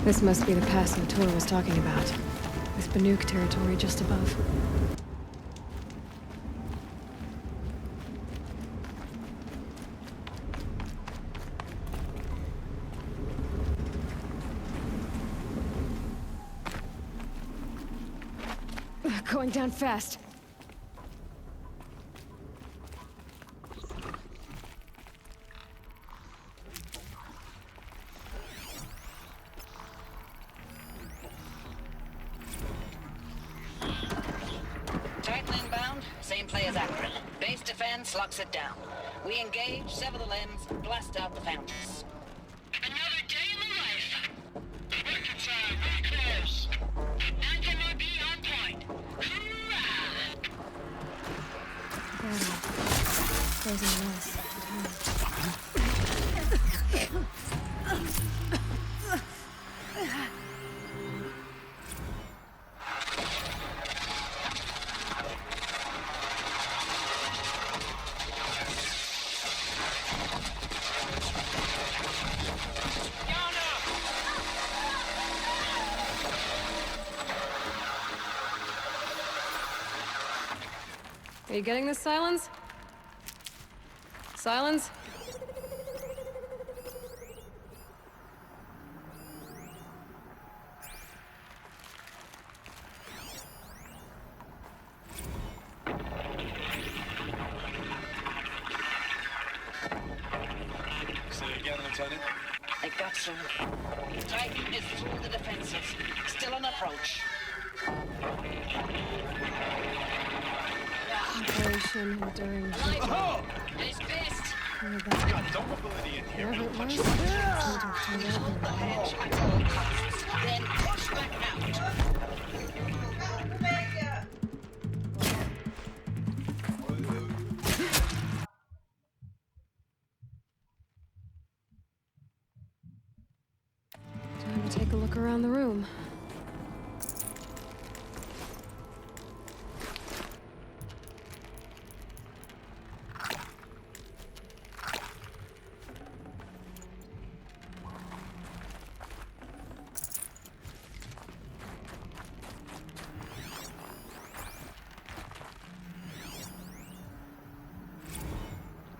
This must be the pass Latour was talking about. With Banuk territory just above. Going down fast. Titan inbound, same play as Akron. Base defense locks it down. We engage, sever the limbs, blast out the founders. Another day in the life. Reconcile, very close. Non-MOB on point. Hoorah! Frozen mess. Are you getting this, Silence? Silence? Say again, Lieutenant. I got some. Titan is through the defenses. Still on approach. Operation enduring victory. Oh! He's pissed. Got dumb ability in here. Whatever it Don't was, touch it it. seemed to have turned out Hold the really hedge at all costs. Then push back out. Time to take a look around the room.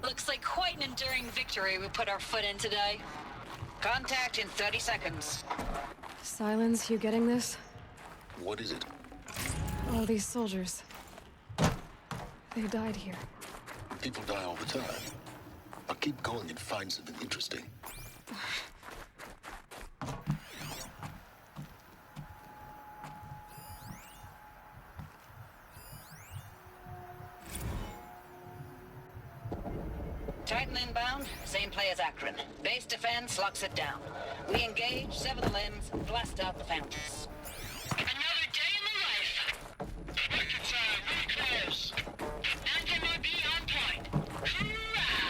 Looks like quite an enduring victory we put our foot in today. Contact in 30 seconds. Silence, you getting this? What is it? All these soldiers. They died here. People die all the time. I'll keep going and find something interesting. Titan inbound, same play as Akron. Base defense locks it down. We engage, sever the limbs, blast out the founders. Another day in the life. Reconcile, very close. Non-MOB on point. Hoorah!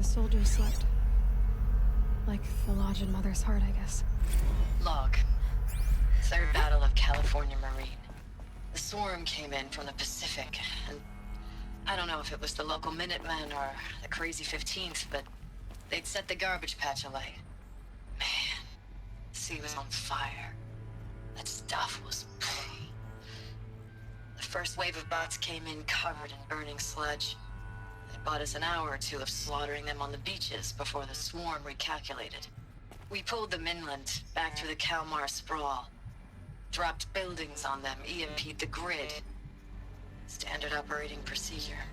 soldiers slept. Like the lodge in Mother's Heart, I guess. Log. Third Battle of California Marine. The swarm came in from the Pacific, and I don't know if it was the local Minutemen or the crazy 15th, but they'd set the garbage patch alight. Man, the sea was on fire. That stuff was... The first wave of bots came in covered in burning sludge. It bought us an hour or two of slaughtering them on the beaches before the swarm recalculated. We pulled them inland, back through the Kalmar sprawl. Dropped buildings on them, EMP'd the grid. Standard operating procedure.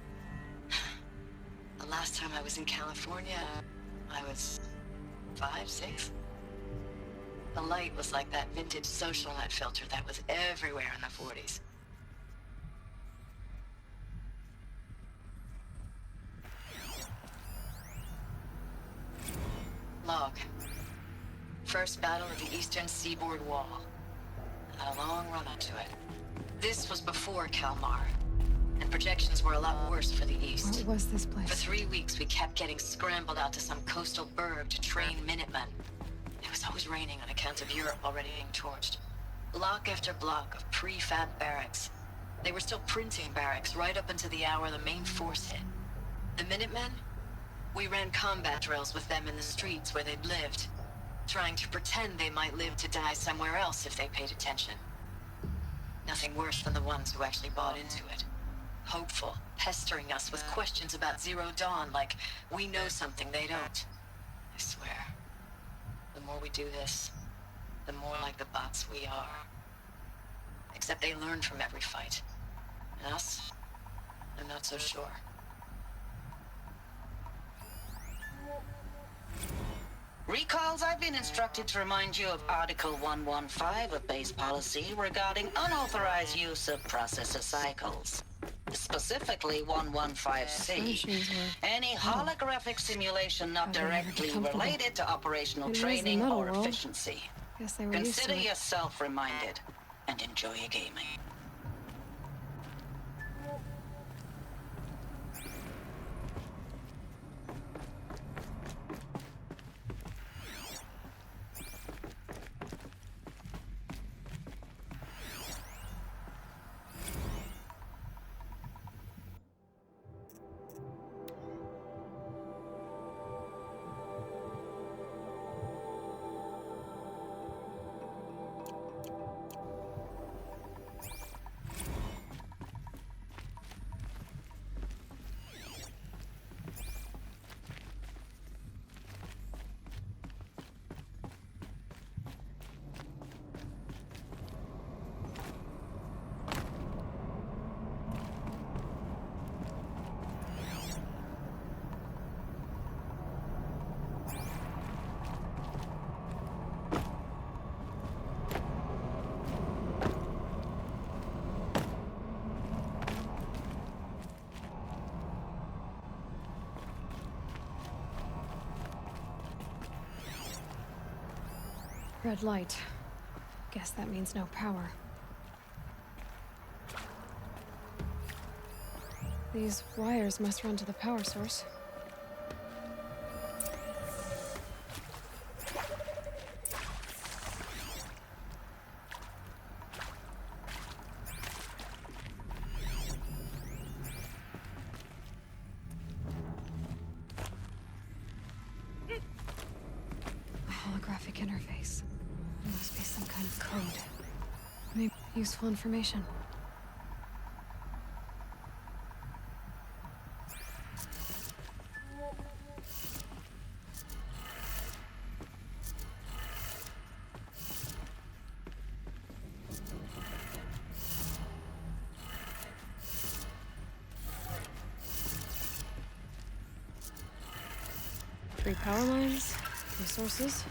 The last time I was in California, I was 5, 6? The light was like that vintage social net filter that was everywhere in the 40s. Log. First battle of the eastern seaboard wall. Had a long run up to it. This was before Kalmar, and projections were a lot worse for the east. What was this For place? 3 weeks, we kept getting scrambled out to some coastal burg to train Minutemen. It was always raining on account of Europe already being torched. Block after block of prefab barracks. They were still printing barracks right up until the hour the main force hit. The Minutemen? We ran combat drills with them in the streets where they'd lived, trying to pretend they might live to die somewhere else if they paid attention. Nothing worse than the ones who actually bought into it. Hopeful, pestering us with questions about Zero Dawn like we know something they don't. I swear, the more we do this, the more like the bots we are. Except they learn from every fight. And us? I'm not so sure. Recalls, I've been instructed to remind you of Article 115 of base policy regarding unauthorized use of processor cycles. Specifically 115C. Machines were... Any holographic simulation not How do I ever get directly comfortable? related to operational It was the training metal or world. efficiency. Guess they were used Consider to it. yourself reminded and enjoy your gaming. Red light. Guess that means no power. These wires must run to the power source. A holographic interface. There must be some kind of code. Maybe useful information. Three power lines, three sources.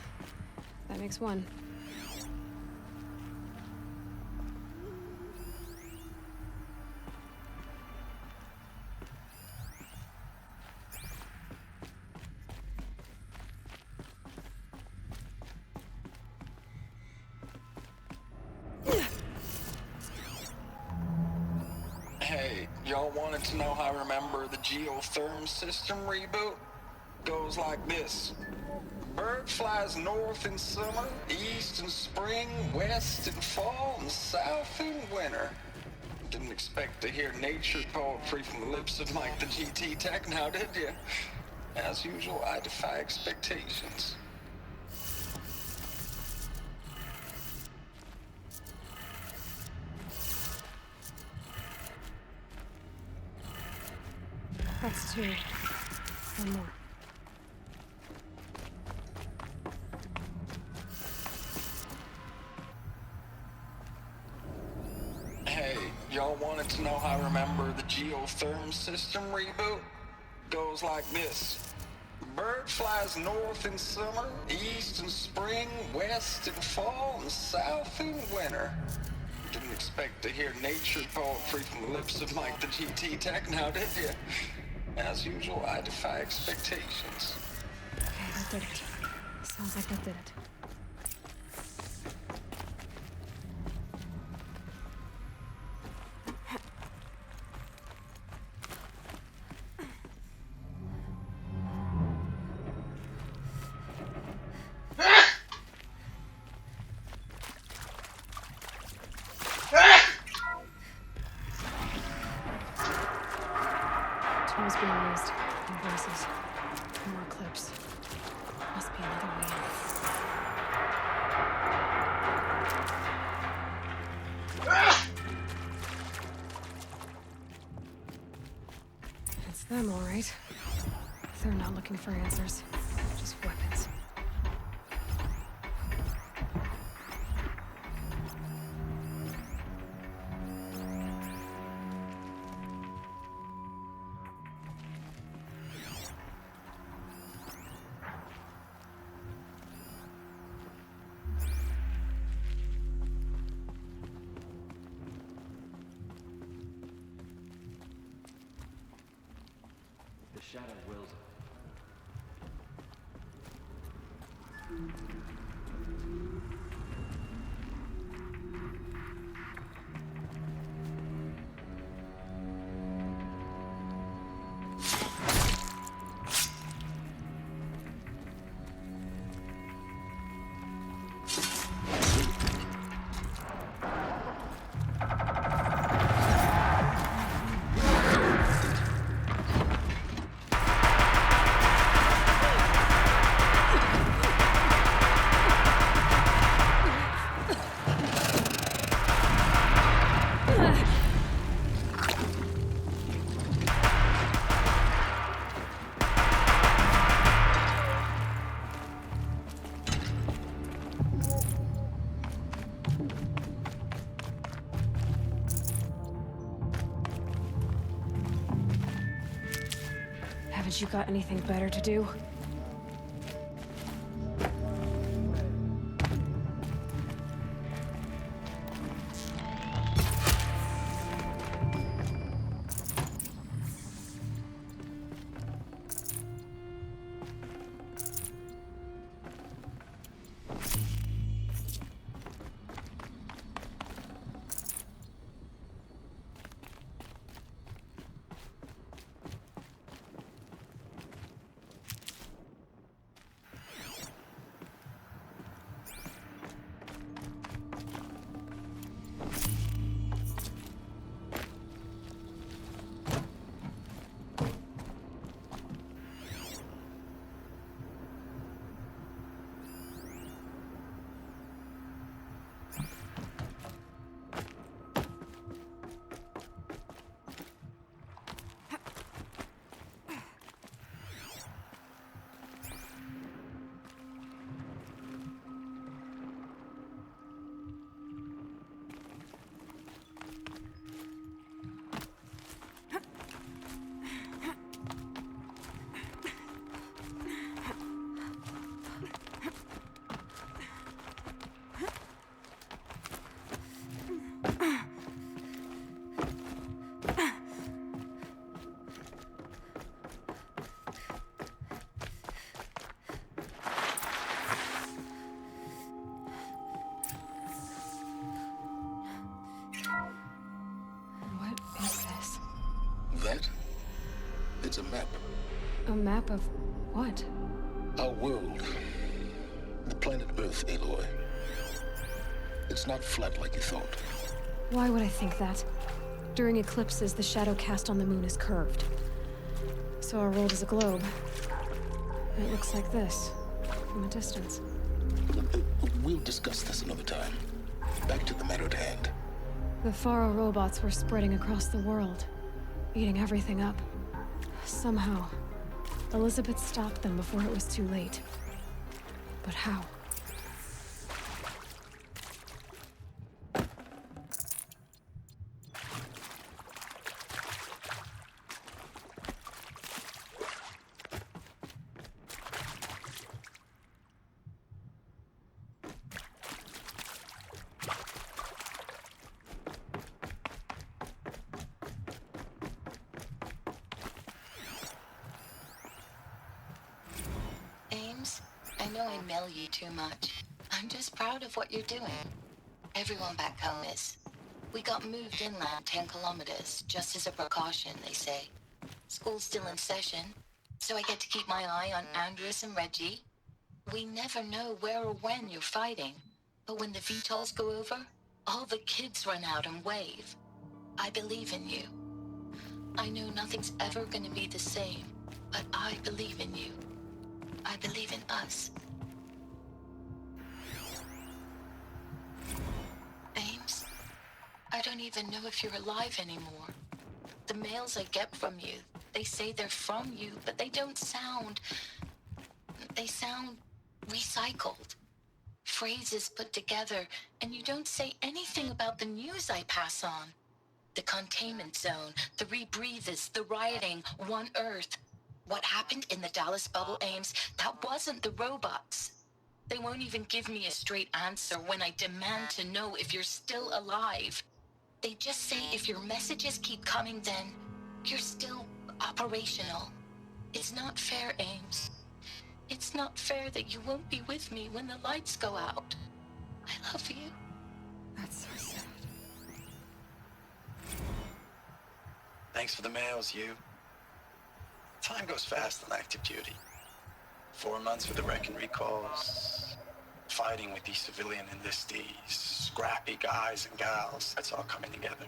That makes one. Hey, y'all wanted to know how I remember the geotherm system reboot? goes like this. Bird flies north in summer, east in spring, west in fall, and south in winter. Didn't expect to hear nature poetry from the lips of Mike the GT Tech now, did you? As usual, I defy expectations. That's two. One more. Hey, y'all wanted to know how I remember the geotherm system reboot? Goes like this. Bird flies north in summer, east in spring, west in fall, and south in winter. Didn't expect to hear nature poetry from the lips of Mike the GT Tech now, did you? As usual, I defy expectations. Okay, that did it. Sounds like that did it. Tools being used. And voices. More clips. Must be another way in. It's them, all right. They're not looking for answers. Just weapons. The shadow wills it. Haven't you got anything better to do? What is this? That? It's a map. A map of What? Our world, the planet Earth, Aloy. It's not flat like you thought. Why would I think that? During eclipses, the shadow cast on the moon is curved. So our world is a globe. It looks like this, from a distance. We'll discuss this another time. Back to the matter at hand. The Faro robots were spreading across the world, eating everything up. Somehow, Elizabeth stopped them before it was too late. But how? Ames, I know I mail you too much. I'm just proud of what you're doing. Everyone back home is. We got moved inland 10 kilometers, just as a precaution, they say. School's still in session, so I get to keep my eye on Andres and Reggie. We never know where or when you're fighting, but when the VTOLs go over, all the kids run out and wave. I believe in you. I know nothing's ever gonna be the same, but I believe in you. I believe in us. Ames, I don't even know if you're alive anymore. The mails I get from you, they say they're from you, but they don't sound... They sound recycled. Phrases put together, and you don't say anything about the news I pass on. The containment zone, the rebreathers, the rioting, One Earth. What happened in the Dallas bubble, Ames, that wasn't the robots. They won't even give me a straight answer when I demand to know if you're still alive. They just say if your messages keep coming, then you're still operational. It's not fair, Ames. It's not fair that you won't be with me when the lights go out. I love you. That's so sad. Thanks for the mails, you. Time goes fast on active duty. 4 months with the wreck and recalls. Fighting with these civilian enlistees. Scrappy guys and gals. That's all coming together.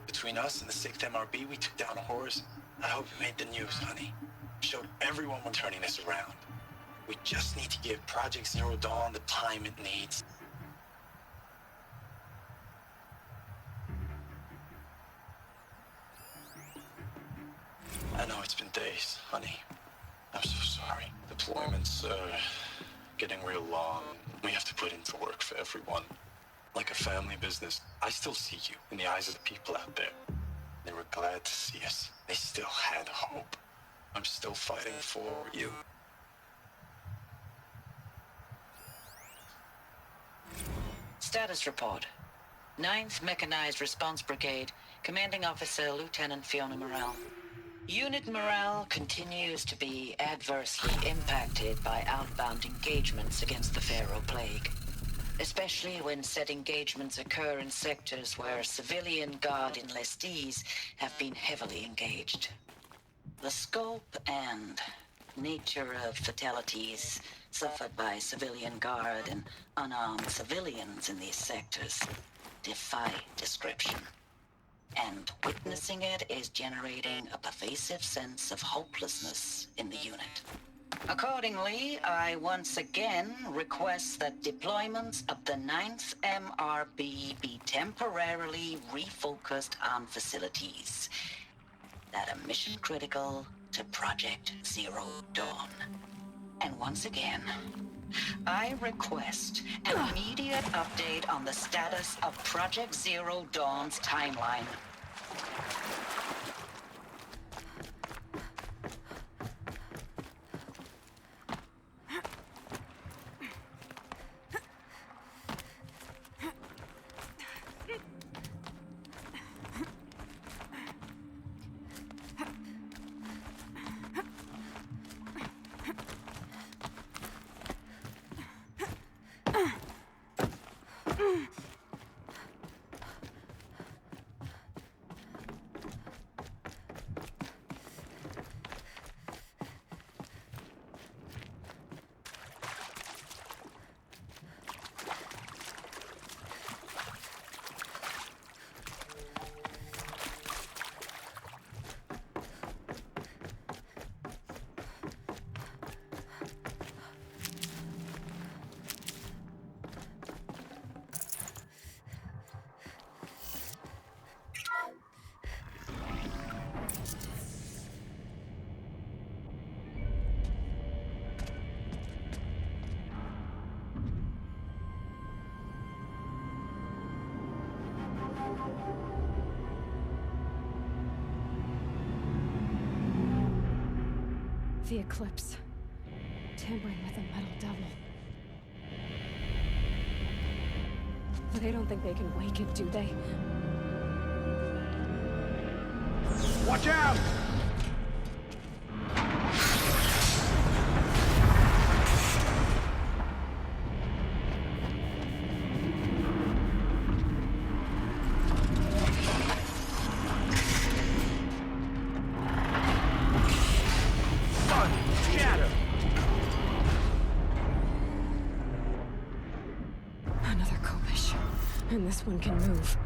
Between us and the 6th MRB, we took down a horse. I hope it made the news, honey. Showed everyone we're turning this around. We just need to give Project Zero Dawn the time it needs. I know it's been days, honey. I'm so sorry. Deployments are getting real long. We have to put into work for everyone. Like a family business. I still see you in the eyes of the people out there. They were glad to see us. They still had hope. I'm still fighting for you. Status report. 9th Mechanized Response Brigade, Commanding Officer Lieutenant Fiona Morrell. Unit morale continues to be adversely impacted by outbound engagements against the Pharaoh Plague, especially when said engagements occur in sectors where civilian guard enlistees have been heavily engaged. The scope and nature of fatalities suffered by civilian guard and unarmed civilians in these sectors defy description. And witnessing it is generating a pervasive sense of hopelessness in the unit. Accordingly, I once again request that deployments of the 9th MRB be temporarily refocused on facilities that are mission critical to Project Zero Dawn. And once again, I request an immediate update on the status of Project Zero Dawn's timeline. the eclipse. Tampering with the metal devil. They don't think they can wake it, do they? Watch out! Another Kopish. And this one can move.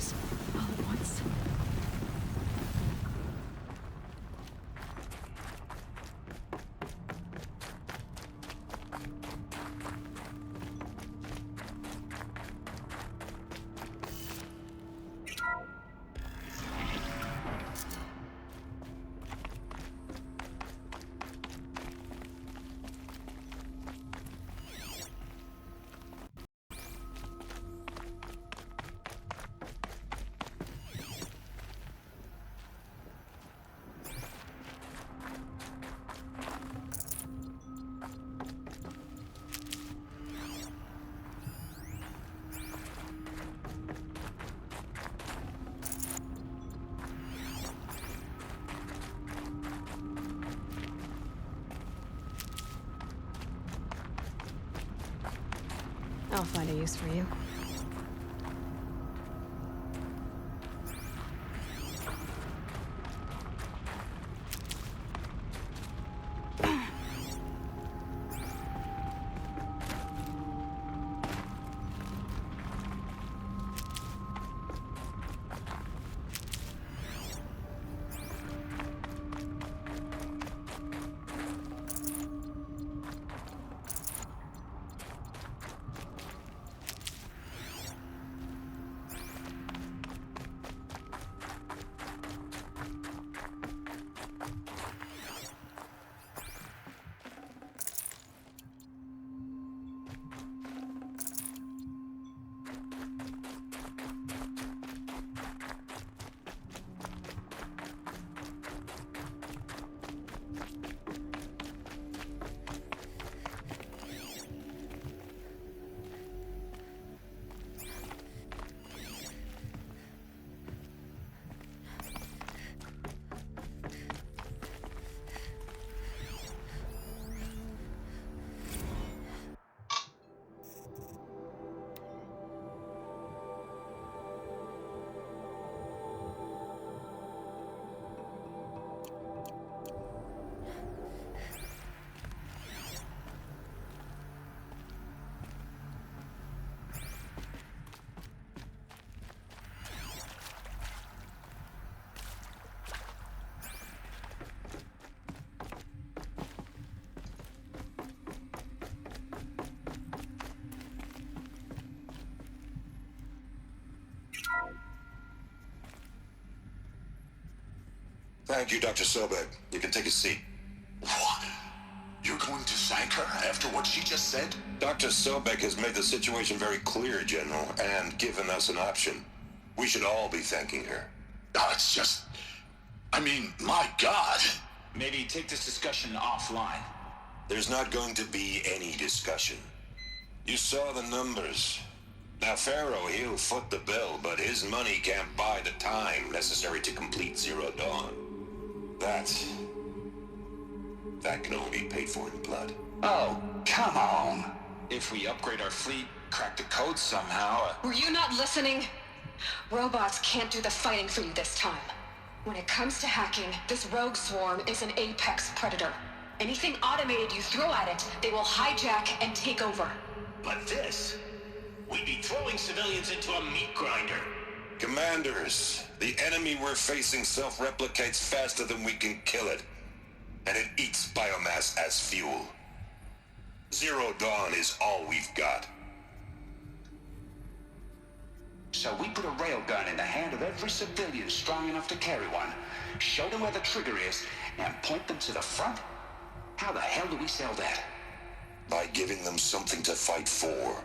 those all at once. I'll find a use for you. Thank you, Dr. Sobek. You can take a seat. What? You're going to thank her after what she just said? Dr. Sobek has made the situation very clear, General, and given us an option. We should all be thanking her. Oh, it's just... I mean, my God. Maybe take this discussion offline. There's not going to be any discussion. You saw the numbers. Now, Pharaoh, he'll foot the bill, but his money can't buy the time necessary to complete Zero Dawn. That can only be paid for in blood. Oh, come on. If we upgrade our fleet, crack the code somehow... Were you not listening? Robots can't do the fighting for you this time. When it comes to hacking, this rogue swarm is an apex predator. Anything automated you throw at it, they will hijack and take over. But this... we'd be throwing civilians into a meat grinder. Commanders, the enemy we're facing self-replicates faster than we can kill it. And it eats biomass as fuel. Zero Dawn is all we've got. So we put a railgun in the hand of every civilian strong enough to carry one, show them where the trigger is, and point them to the front? How the hell do we sell that? By giving them something to fight for.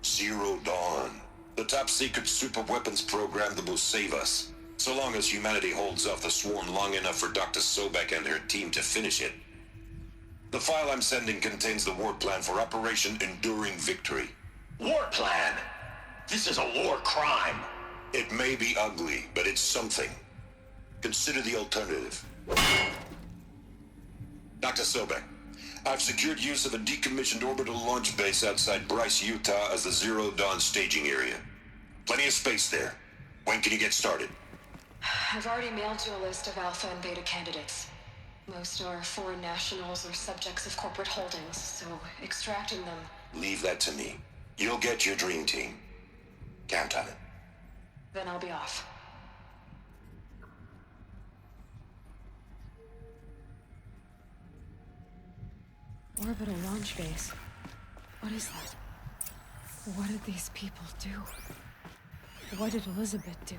Zero Dawn. The top-secret super-weapons program that will save us. So long as humanity holds off the swarm long enough for Dr. Sobek and her team to finish it. The file I'm sending contains the war plan for Operation Enduring Victory. War plan? This is a war crime. It may be ugly, but it's something. Consider the alternative. Dr. Sobek, I've secured use of a decommissioned orbital launch base outside Bryce, Utah as the Zero Dawn staging area. Plenty of space there. When can you get started? I've already mailed you a list of Alpha and Beta candidates. Most are foreign nationals or subjects of corporate holdings, so extracting them... Leave that to me. You'll get your dream team. Count on it. Then I'll be off. Orbital launch base. What is that? What did these people do? What did Elizabeth do?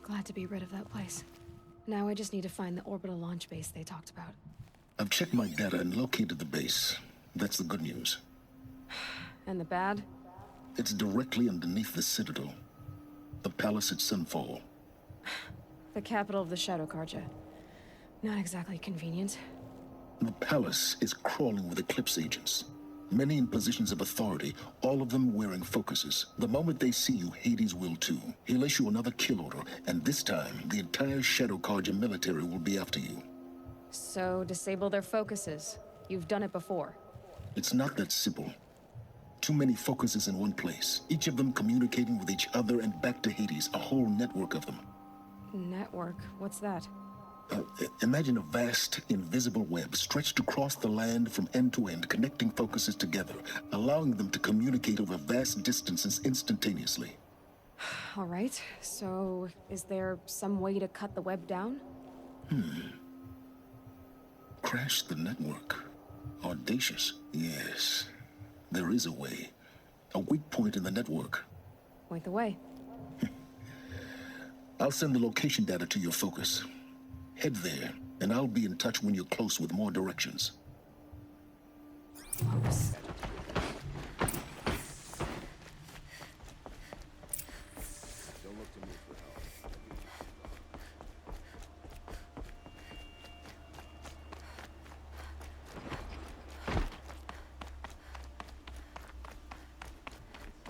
Glad to be rid of that place. Now I just need to find the orbital launch base they talked about. I've checked my data and located the base. That's the good news. And the bad? It's directly underneath the Citadel. The palace at Sunfall. The capital of the Shadow Carja. Not exactly convenient. The palace is crawling with Eclipse agents. Many in positions of authority, all of them wearing focuses. The moment they see you, Hades will too. He'll issue another kill order, and this time, the entire Shadow Carja military will be after you. So, disable their focuses. You've done it before. It's not that simple. Too many focuses in one place, each of them communicating with each other and back to Hades, a whole network of them. Network? What's that? Imagine a vast, invisible web stretched across the land from end to end, connecting focuses together, allowing them to communicate over vast distances instantaneously. All right, so is there some way to cut the web down? Crash the network. Audacious. Yes, there is a way. A weak point in the network. Point the way. I'll send the location data to your focus. Head there, and I'll be in touch when you're close with more directions. Focus. Don't look to me for help.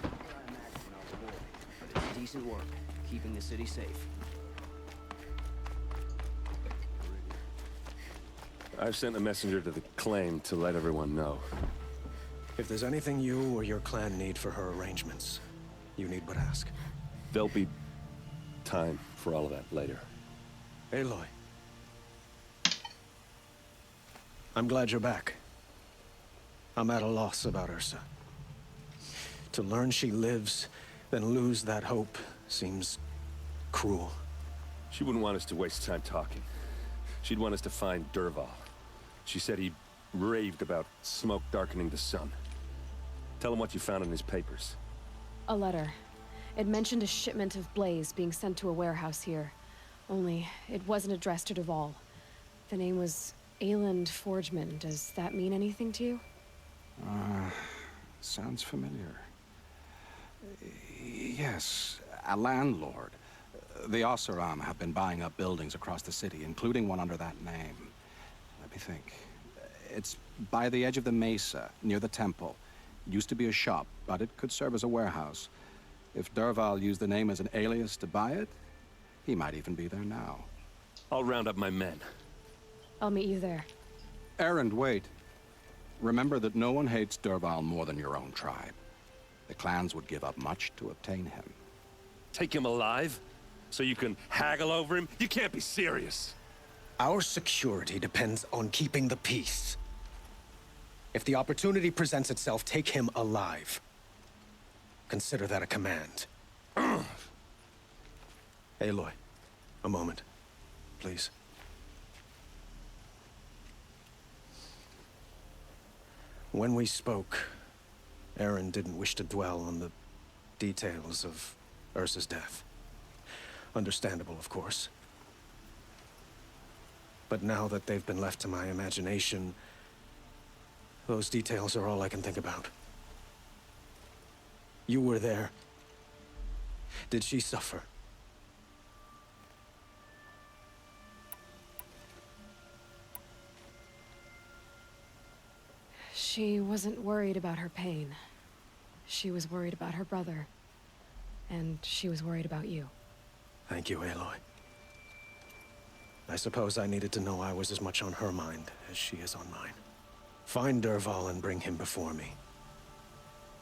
I'm acting on the board, but it's decent work, keeping the city safe. I've sent a messenger to the claim to let everyone know. If there's anything you or your clan need for her arrangements, you need but ask. There'll be time for all of that later. Aloy. I'm glad you're back. I'm at a loss about Ursa. To learn she lives, then lose that hope seems cruel. She wouldn't want us to waste time talking. She'd want us to find Dervahl. She said he raved about smoke darkening the sun. Tell him what you found in his papers. A letter. It mentioned a shipment of blaze being sent to a warehouse here. Only, it wasn't addressed to Dervahl. The name was Ayland Forgeman. Does that mean anything to you? Sounds familiar. Yes, a landlord. The Oseram have been buying up buildings across the city, including one under that name. Let me think. It's by the edge of the mesa, near the temple. It used to be a shop, but it could serve as a warehouse. If Dervahl used the name as an alias to buy it, he might even be there now. I'll round up my men. I'll meet you there. Erend, wait. Remember that no one hates Dervahl more than your own tribe. The clans would give up much to obtain him. Take him alive? So you can haggle over him? You can't be serious. Our security depends on keeping the peace. If the opportunity presents itself, take him alive. Consider that a command. Aloy, a moment, please. When we spoke, Erend didn't wish to dwell on the details of Ursa's death. Understandable, of course. But now that they've been left to my imagination, those details are all I can think about. You were there. Did she suffer? She wasn't worried about her pain. She was worried about her brother. And she was worried about you. Thank you, Aloy. I suppose I needed to know I was as much on her mind as she is on mine. Find Dervahl and bring him before me.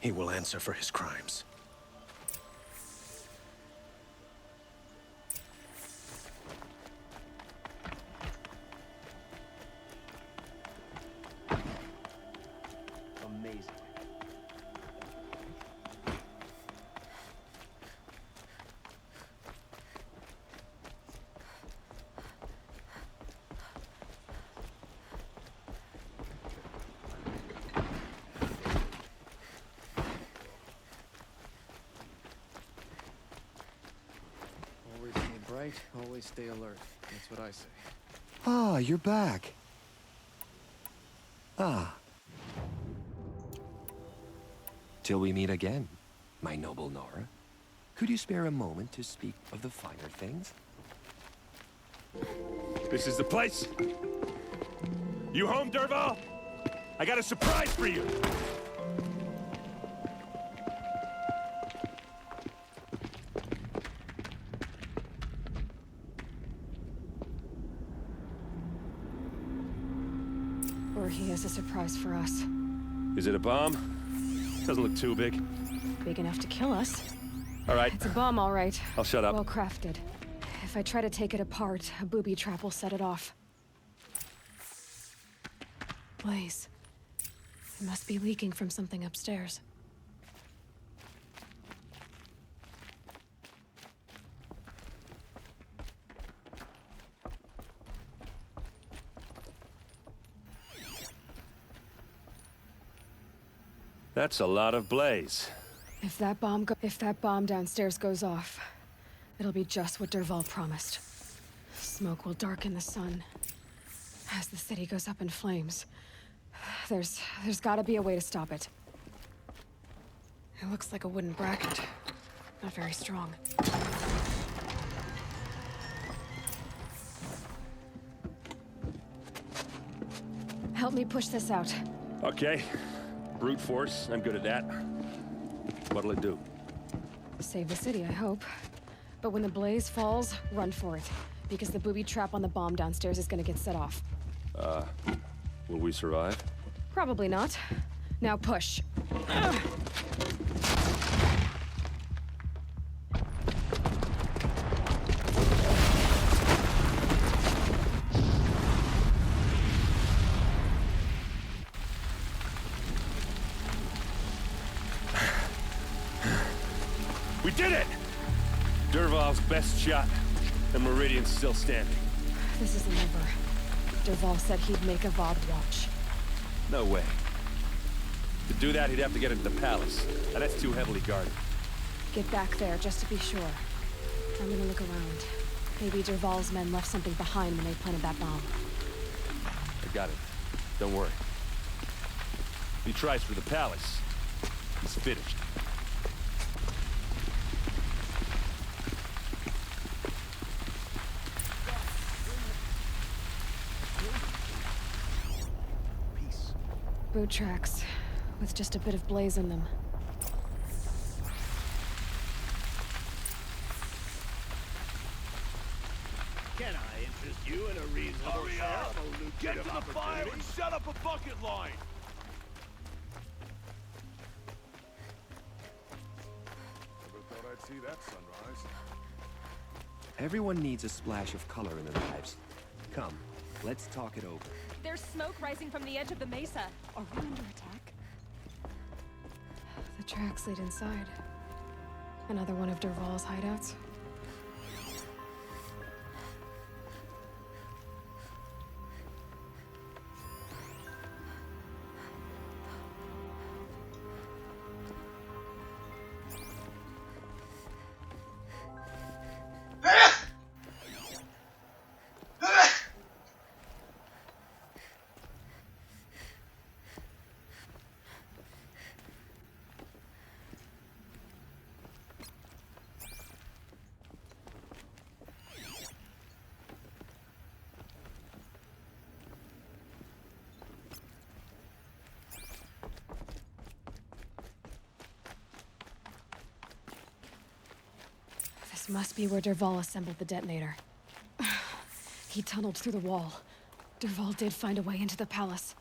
he will answer for his crimes. Amazing. Always stay bright, always stay alert. That's what I say. Ah, you're back. Ah. Till we meet again, my noble Nora. Could you spare a moment to speak of the finer things? This is the place. You home, Dervahl? I got a surprise for you. Or he has a surprise for us. Is it a bomb? Doesn't look too big. Big enough to kill us. All right. It's a bomb, all right. I'll shut up. Well crafted. If I try to take it apart, a booby trap will set it off. Blaze. It must be leaking from something upstairs. That's a lot of blaze. If that bomb downstairs goes off, it'll be just what Dervahl promised. Smoke will darken the sun. As the city goes up in flames, there's gotta be a way to stop it. It looks like a wooden bracket. Not very strong. Help me push this out. Okay. Brute force, I'm good at that. What'll it do? Save the city, I hope. But when the blaze falls, run for it. Because the booby trap on the bomb downstairs is gonna get set off. Will we survive? Probably not. Now push. We did it! Dervahl's best shot. The Meridian's still standing. This isn't over. Dervahl said he'd make a VOD watch. No way. To do that, he'd have to get into the palace. And that's too heavily guarded. Get back there, just to be sure. I'm gonna look around. Maybe Dervahl's men left something behind when they planted that bomb. I got it. Don't worry. If he tries for the palace, he's finished. Boot tracks, with just a bit of blaze in them. Can I interest you in a reasonable Hurry up! lucrative Get to the fire opportunity? and set up a bucket line! Never thought I'd see that sunrise. Everyone needs a splash of color in their lives. Come, let's talk it over. There's smoke rising from the edge of the mesa. Are we under attack? The tracks lead inside. Another one of Dervahl's hideouts. This must be where Dervahl assembled the detonator. He tunneled through the wall. Dervahl did find a way into the palace.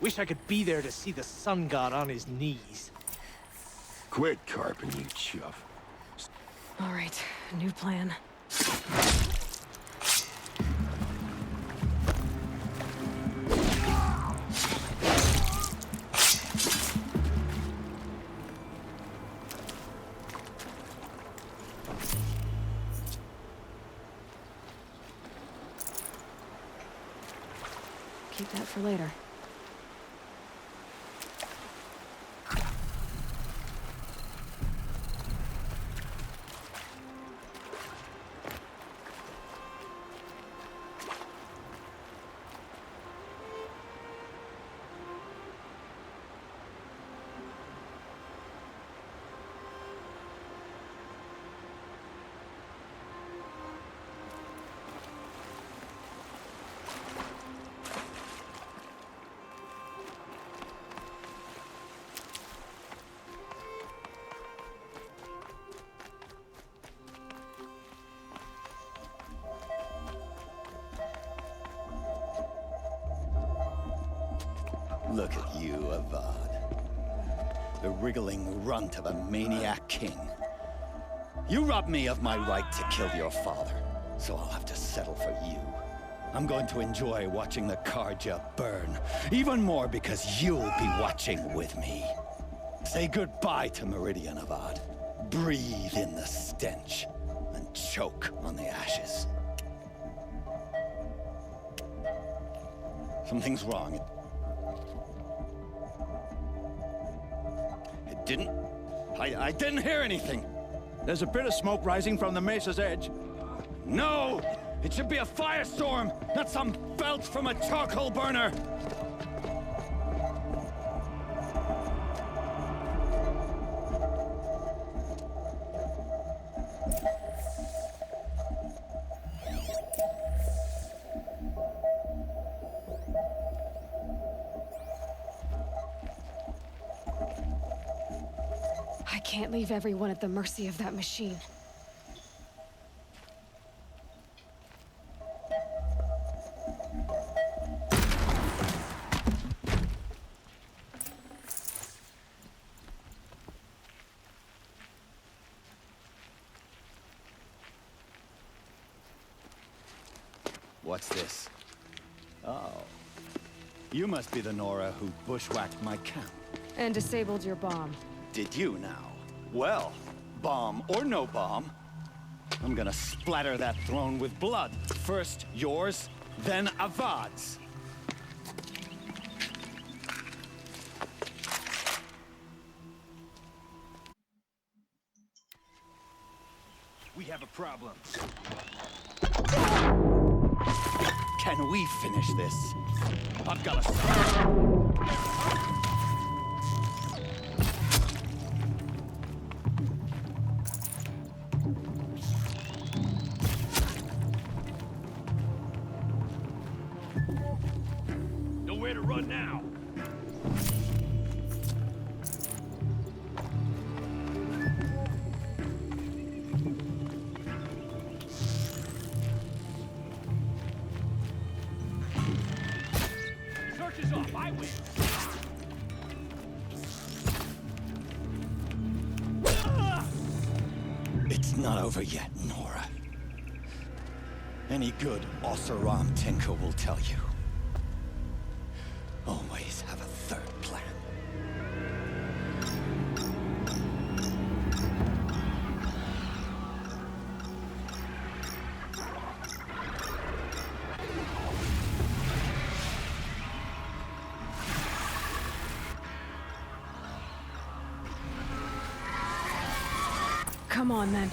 Wish I could be there to see the sun god on his knees. Quit carping, you chuff. All right, new plan. Keep that for later. Look at you, Avad. The wriggling runt of a maniac king. You robbed me of my right to kill your father, so I'll have to settle for you. I'm going to enjoy watching the Karja burn, even more because you'll be watching with me. Say goodbye to Meridian, Avad. Breathe in the stench, and choke on the ashes. Something's wrong. I didn't hear anything. There's a bit of smoke rising from the mesa's edge. No! It should be a firestorm, not some belch from a charcoal burner! I can't leave everyone at the mercy of that machine. What's this? Oh. You must be the Nora who bushwhacked my camp. And disabled your bomb. Did you now? Well, bomb or no bomb, I'm gonna splatter that throne with blood. First yours, then Avad's. We have a problem. Can we finish this? I've got a... Nowhere to run now. Search is off. I win. It's not over yet, Nora. Any good Oseram tinker will tell you. Always have a third plan. Come on, then.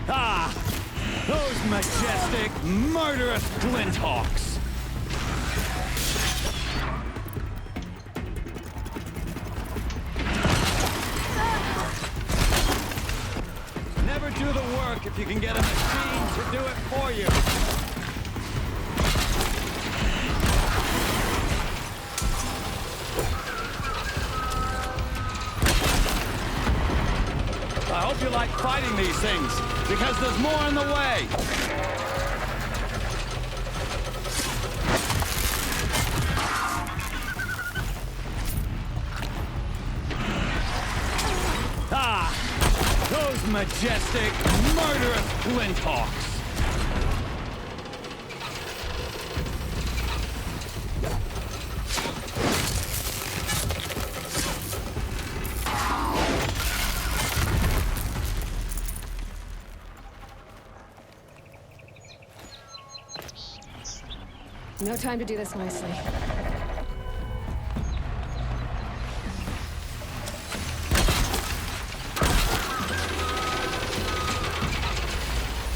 Ah! Those majestic, murderous glinthawks! Never do the work if you can get a machine to do it for you. I hope you like fighting these things, because there's more in the way. Those majestic, murderous flinthawks! No time to do this nicely.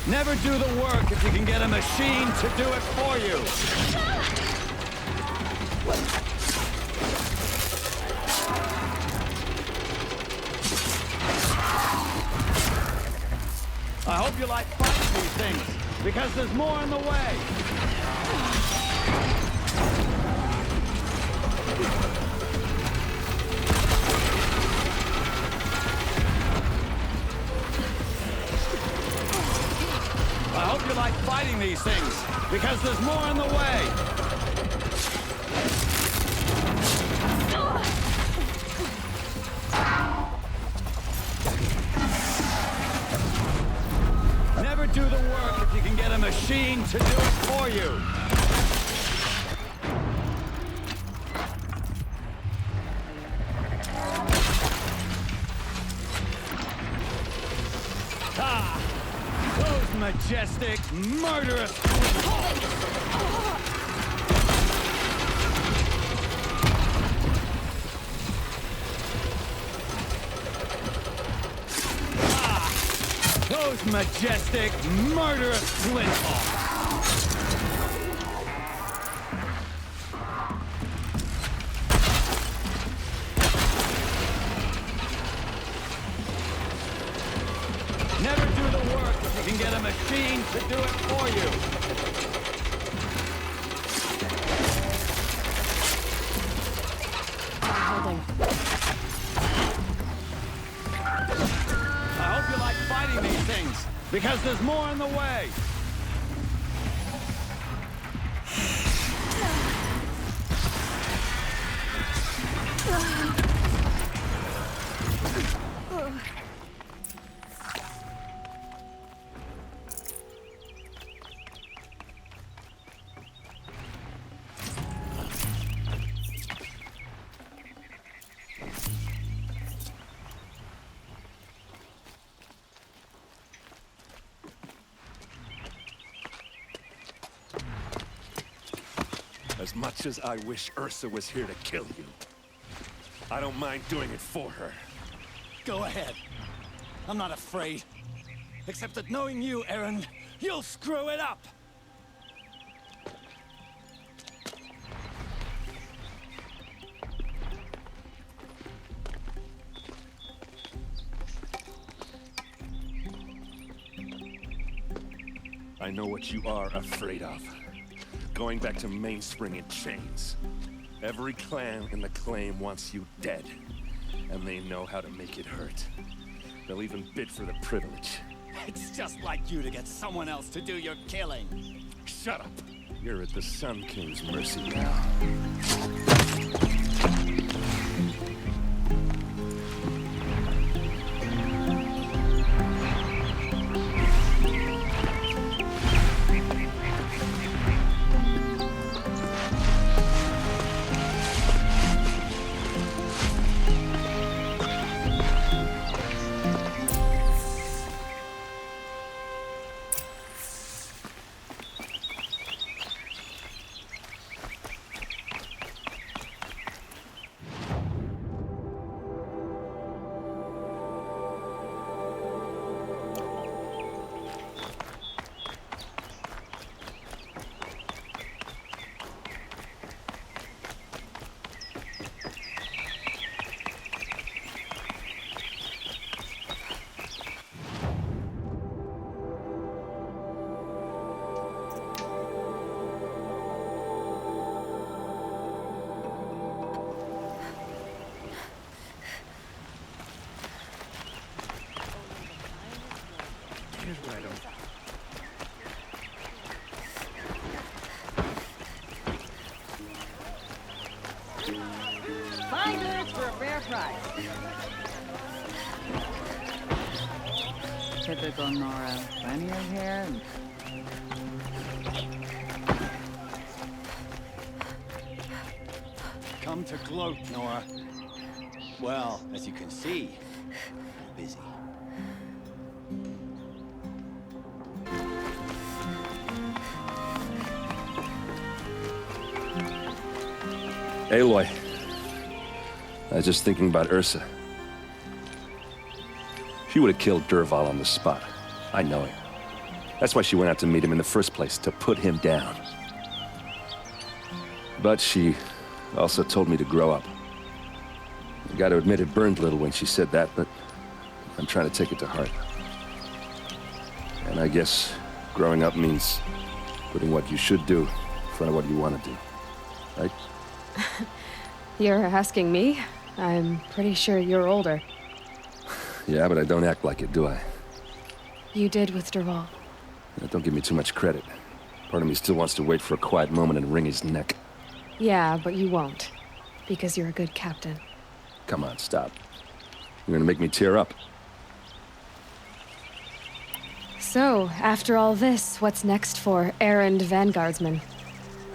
Never do the work if you can get a machine to do it for you! I hope you like fighting these things, because there's more in the way! I hope you like fighting these things, because there's more in the way! Never do the work if you can get a machine to do it for you! Majestic, murderous those majestic, murderous flinthawks! Never do the work if you can get a machine to do it for you. Holding. I hope you like fighting these things, because there's more in the way. As much as I wish Ursa was here to kill you, I don't mind doing it for her. Go ahead. I'm not afraid. Except that knowing you, Aaron, you'll screw it up! I know what you are afraid of. Going back to Mainspring in chains. Every clan in the claim wants you dead. And they know how to make it hurt. They'll even bid for the privilege. It's just like you to get someone else to do your killing. Shut up! You're at the Sun King's mercy now. Here's what I don't... Fine goods for a fair price. Typical Nora. Plenty of hair. Come to gloat, Nora. Well, as you can see, I'm busy. Aloy. I was just thinking about Ursa. She would have killed Dervahl on the spot. I know it. That's why she went out to meet him in the first place, to put him down. But she also told me to grow up. I gotta admit it burned a little when she said that, but I'm trying to take it to heart. And I guess growing up means putting what you should do in front of what you want to do. Right? You're asking me? I'm pretty sure you're older. Yeah, but I don't act like it, do I? You did with Dervahl. Don't give me too much credit. Part of me still wants to wait for a quiet moment and wring his neck. Yeah, but you won't. Because you're a good captain. Come on, stop. You're gonna make me tear up. So, after all this, what's next for errand vanguardsman?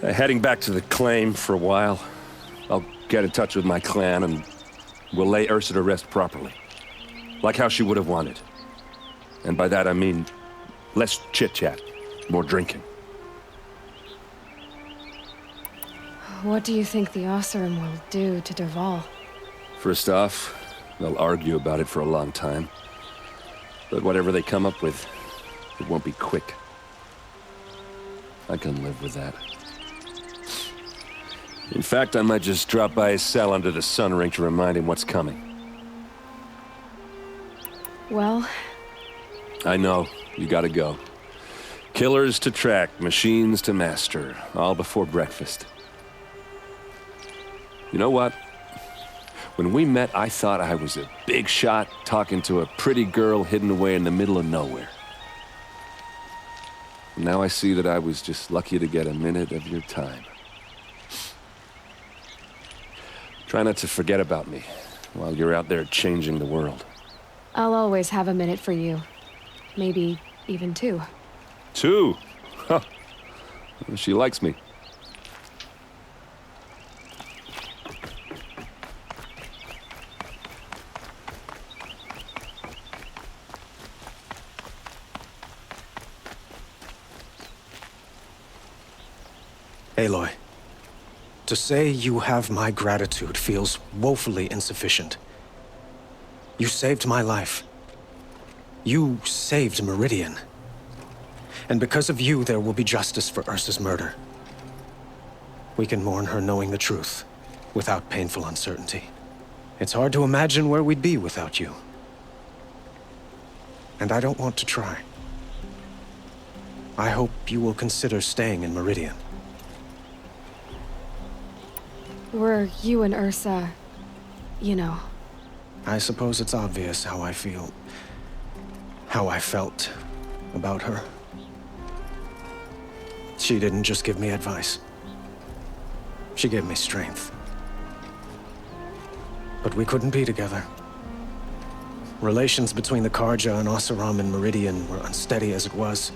Heading back to the claim for a while. I'll get in touch with my clan and we'll lay Ursa to rest properly. Like how she would have wanted. And by that I mean less chit-chat, more drinking. What do you think the Oseram will do to Dervahl? First off, they'll argue about it for a long time. But whatever they come up with, it won't be quick. I can live with that. In fact, I might just drop by his cell under the sun ring to remind him what's coming. Well... I know. You gotta go. Killers to track, machines to master. All before breakfast. You know what? When we met, I thought I was a big shot talking to a pretty girl hidden away in the middle of nowhere. Now I see that I was just lucky to get a minute of your time. Try not to forget about me while you're out there changing the world. I'll always have a minute for you. Maybe even two. Two? Huh. She likes me. Aloy, to say you have my gratitude feels woefully insufficient. You saved my life. You saved Meridian. And because of you, there will be justice for Ursa's murder. We can mourn her knowing the truth, without painful uncertainty. It's hard to imagine where we'd be without you. And I don't want to try. I hope you will consider staying in Meridian. Were you and Ursa... you know... I suppose it's obvious how I feel... how I felt about her. She didn't just give me advice. She gave me strength. But we couldn't be together. Relations between the Karja and Oseram and Meridian were unsteady as it was.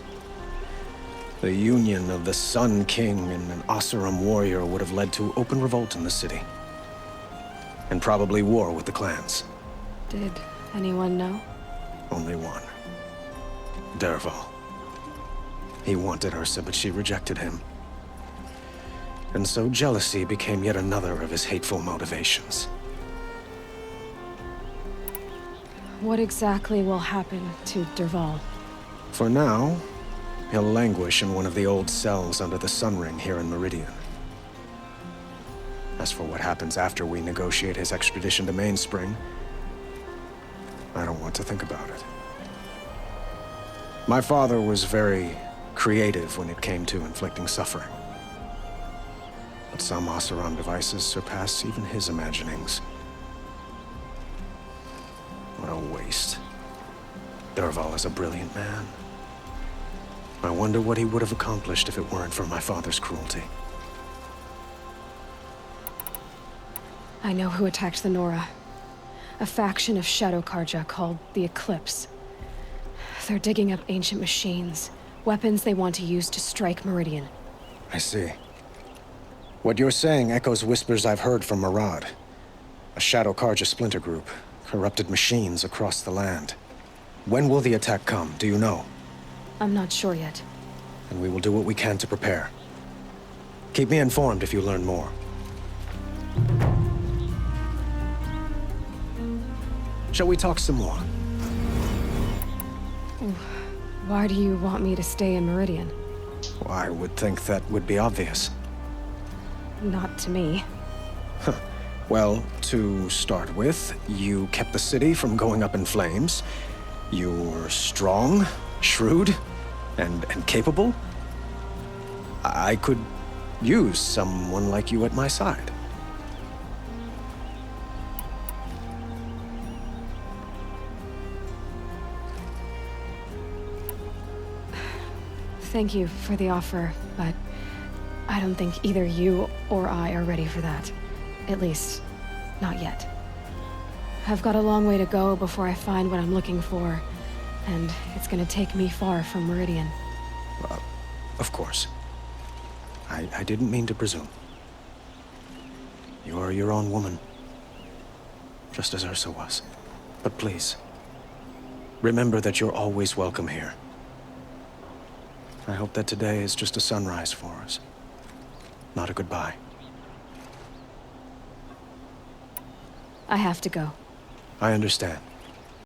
The union of the Sun King and an Oseram warrior would have led to open revolt in the city. And probably war with the clans. Did anyone know? Only one. Dervahl. He wanted Ursa, but she rejected him. And so jealousy became yet another of his hateful motivations. What exactly will happen to Dervahl? For now, he'll languish in one of the old cells under the Sun Ring here in Meridian. As for what happens after we negotiate his extradition to Mainspring, I don't want to think about it. My father was very creative when it came to inflicting suffering. But some Oseram devices surpass even his imaginings. What a waste. Dervahl is a brilliant man. I wonder what he would have accomplished if it weren't for my father's cruelty. I know who attacked the Nora. A faction of Shadow Karja called the Eclipse. They're digging up ancient machines. Weapons they want to use to strike Meridian. I see. What you're saying echoes whispers I've heard from Murad. A Shadow Karja splinter group. Corrupted machines across the land. When will the attack come, do you know? I'm not sure yet. And we will do what we can to prepare. Keep me informed if you learn more. Shall we talk some more? Why do you want me to stay in Meridian? Well, I would think that would be obvious. Not to me. Well, to start with, you kept the city from going up in flames. You were strong, shrewd, and capable. I could use someone like you at my side. Thank you for the offer, but I don't think either you or I are ready for that. At least, not yet. I've got a long way to go before I find what I'm looking for, and it's gonna take me far from Meridian. Of course. I didn't mean to presume. You're your own woman. Just as Ursa was. But please, remember that you're always welcome here. I hope that today is just a sunrise for us. Not a goodbye. I have to go. I understand.